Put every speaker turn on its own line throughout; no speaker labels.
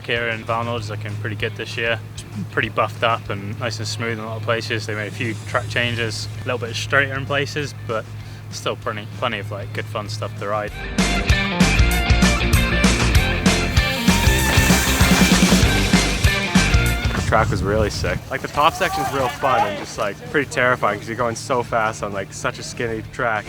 here in Vallnord is looking pretty good this year. It's pretty buffed up and nice and smooth in a lot of places. They made a few track changes, a little bit straighter in places, but still plenty of like good fun stuff to ride.
The track was really sick. Like the top section's real fun and just like pretty terrifying because you're going so fast on like such a skinny track.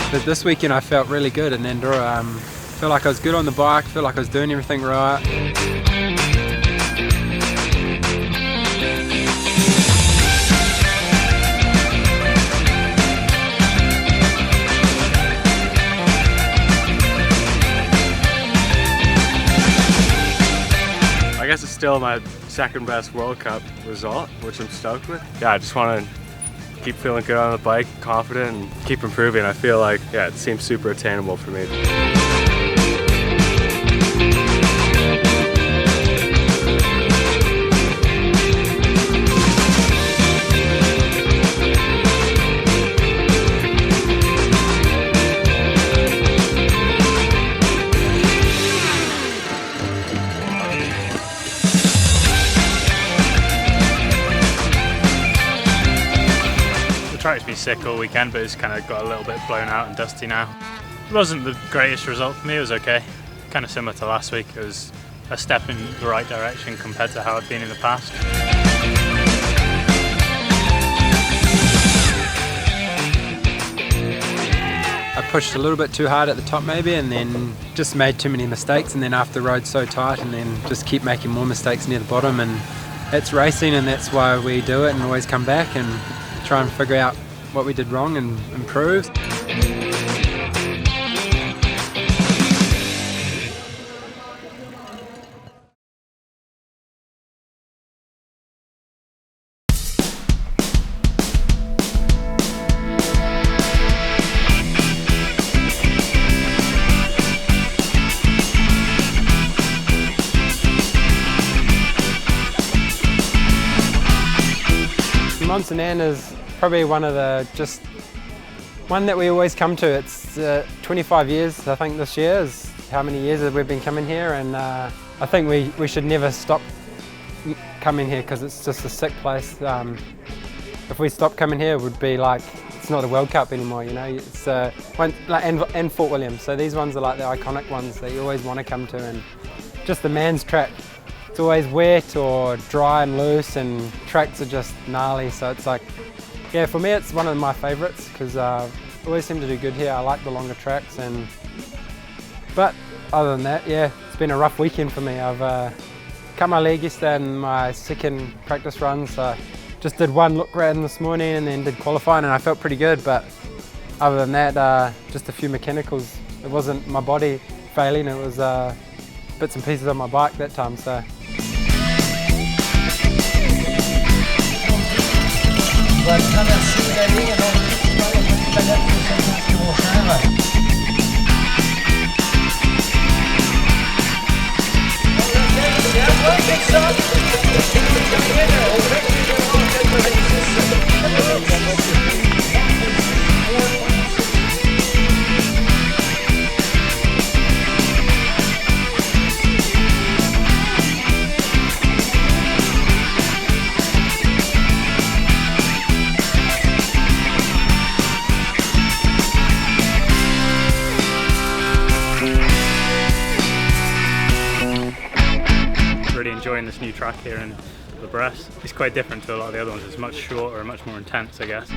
But this weekend I felt really good in Andorra. Felt like I was good on the bike, felt like I was doing everything right.
I guess it's still my second best World Cup result, which I'm stoked with. Yeah, I just want to keep feeling good on the bike, confident, and keep improving. I feel like, yeah, it seems super attainable for me.
The track's been sick all weekend, but it's kind of got a little bit blown out and dusty now. It wasn't the greatest result for me, it was okay. Kind of similar to last week, it was a step in the right direction compared to how I'd been in the past.
I pushed a little bit too hard at the top maybe, and then just made too many mistakes, and then after the road's so tight, and then just keep making more mistakes near the bottom. And it's racing, and that's why we do it and always come back and try and figure out what we did wrong and improve. Mont is probably one that we always come to. It's 25 years, I think this year is how many years that we've been coming here, and I think we should never stop coming here because it's just a sick place. If we stop coming here, it would be like it's not a World Cup anymore, you know. It's and Fort William, so these ones are like the iconic ones that you always want to come to, and just the man's track. It's always wet or dry and loose, and tracks are just gnarly, so it's like, yeah, for me it's one of my favourites because I always seem to do good here. I like the longer tracks, but other than that, yeah, it's been a rough weekend for me. I've cut my leg yesterday in my second practice run, so just did one look round this morning and then did qualifying, and I felt pretty good, but other than that, just a few mechanicals. It wasn't my body failing, it was bits and pieces on my bike that time, so.
On va traverser la ligne avant de planète prochain.
Really enjoying this new track here in the Bresse. It's quite different to a lot of the other ones. It's much shorter and much more intense, I guess.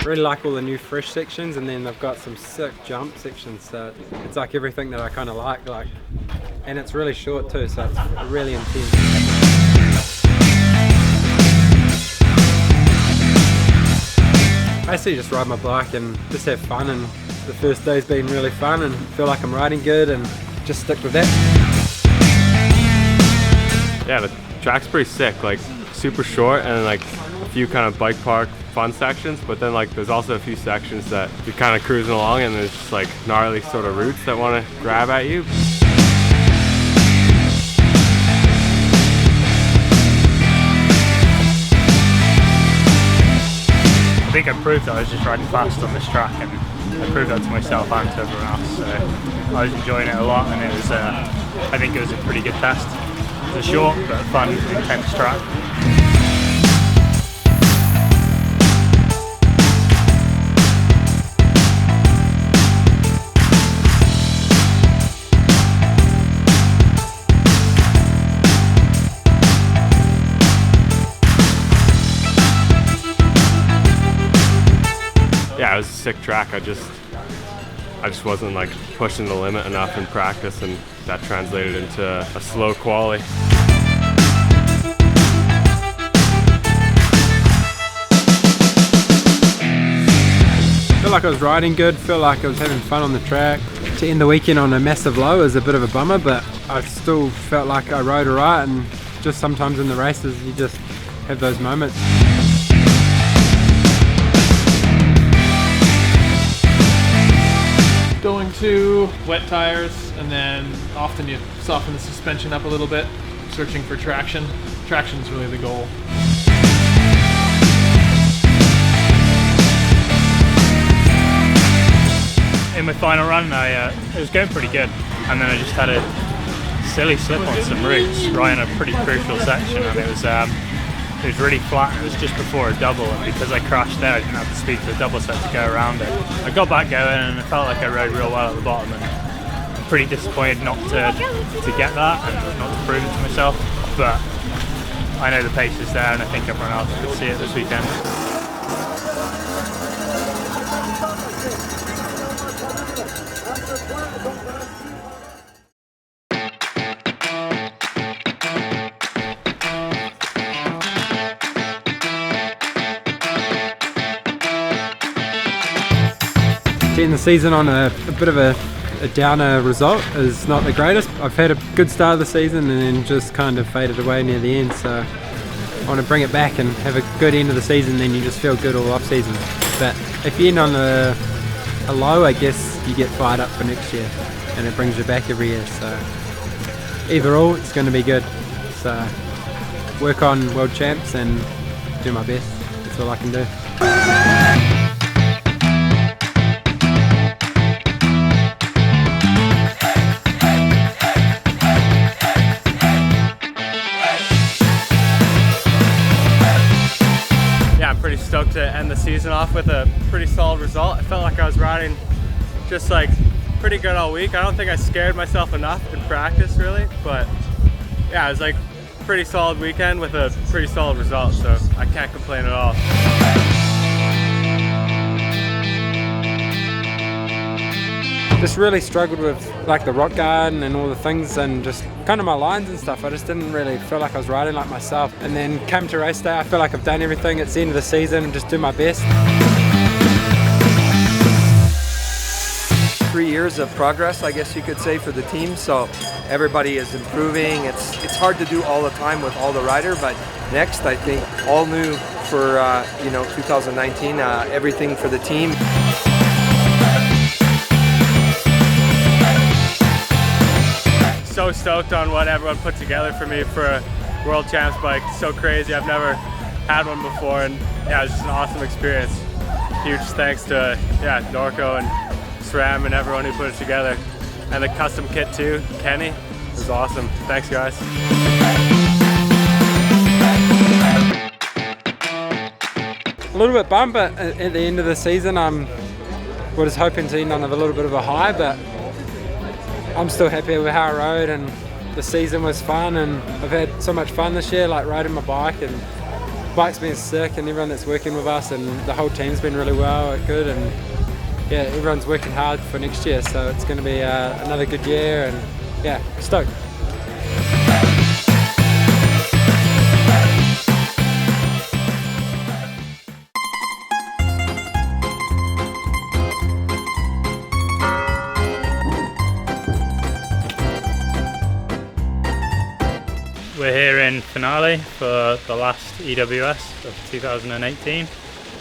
Really like all the new fresh sections, and then they've got some sick jump sections, so it's like everything that I kind of like, and it's really short too, so it's really intense. Basically just ride my bike and just have fun, and the first day's been really fun and feel like I'm riding good, and just stick with that.
Yeah, the track's pretty sick, like super short and like a few kind of bike park fun sections, but then like there's also a few sections that you're kind of cruising along and there's just like gnarly sort of roots that want to grab at you.
think I proved that I was just riding fast on this track, and I proved that to myself and to everyone else. So I was enjoying it a lot, and it was, I think it was a pretty good test. It was a short but fun, intense track.
Yeah, it was a sick track. I just wasn't like pushing the limit enough in practice, and that translated into a slow quali.
Feel like I was riding good, feel like I was having fun on the track. To end the weekend on a massive low is a bit of a bummer, but I still felt like I rode alright, and just sometimes in the races you just have those moments.
Going to wet tires, and then often you soften the suspension up a little bit, searching for traction. Traction is really the goal.
In my final run, it was going pretty good, and then I just had a silly slip on some roots right in a pretty crucial section, and it was really flat. It was just before a double, and because I crashed there, I didn't have the speed for the double set to go around it. I got back going, and I felt like I rode real well at the bottom, and I'm pretty disappointed not to get that and not to prove it to myself. But I know the pace is there, and I think everyone else could see it this weekend.
Ending the season on a bit of a downer result is not the greatest. I've had a good start of the season and then just kind of faded away near the end, so I want to bring it back and have a good end of the season, then you just feel good all off season. But if you end on a low, I guess you get fired up for next year and it brings you back every year, so either or it's going to be good. So work on world champs and do my best, that's all I can do.
Pretty stoked to end the season off with a pretty solid result. I felt like I was riding just like pretty good all week. I don't think I scared myself enough in practice really, but yeah, it was like a pretty solid weekend with a pretty solid result, so I can't complain at all.
Just really struggled with like the rock garden and all the things and just kind of my lines and stuff. I just didn't really feel like I was riding like myself. And then came to race day, I feel like I've done everything. It's the end of the season and just do my best.
3 years of progress, I guess you could say, for the team. So everybody is improving. It's hard to do all the time with all the rider, but next I think all new for 2019. Everything for the team.
So stoked on what everyone put together for me for a World Champs bike. It's so crazy. I've never had one before, and yeah, it was just an awesome experience. Huge thanks to Norco and SRAM and everyone who put it together, and the custom kit too, Kenny. It was awesome. Thanks, guys.
A little bit bummed, but at the end of the season, we're just hoping to end on a little bit of a high, but I'm still happy with how I rode, and the season was fun, and I've had so much fun this year, like riding my bike, and the bike's been sick, and everyone that's working with us and the whole team's been really good, and yeah, everyone's working hard for next year, so it's going to be another good year, and yeah, stoked.
We're here in finale for the last EWS of 2018.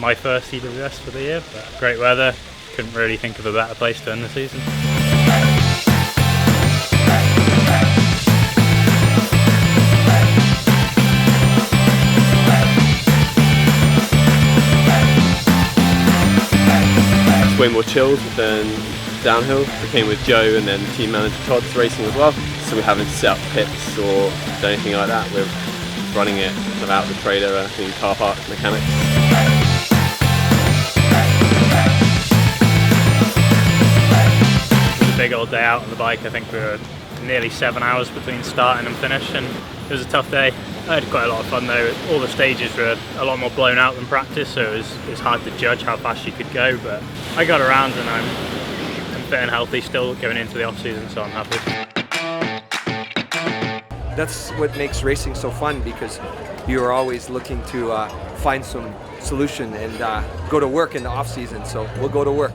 My first EWS for the year, but great weather. Couldn't really think of a better place to end the season.
way more chilled than downhill. We came with Joe and then team manager Todd's racing as well. So we haven't set up pits or done anything like that. We're running it without the trailer, the car park mechanic.
It was a big old day out on the bike. I think we were nearly 7 hours between starting and finish, and it was a tough day. I had quite a lot of fun though. All the stages were a lot more blown out than practice, so it was hard to judge how fast you could go, but I got around and I'm fit and healthy still going into the off season, so I'm happy.
That's what makes racing so fun, because you're always looking to find some solution and go to work in the off season, so we'll go to work.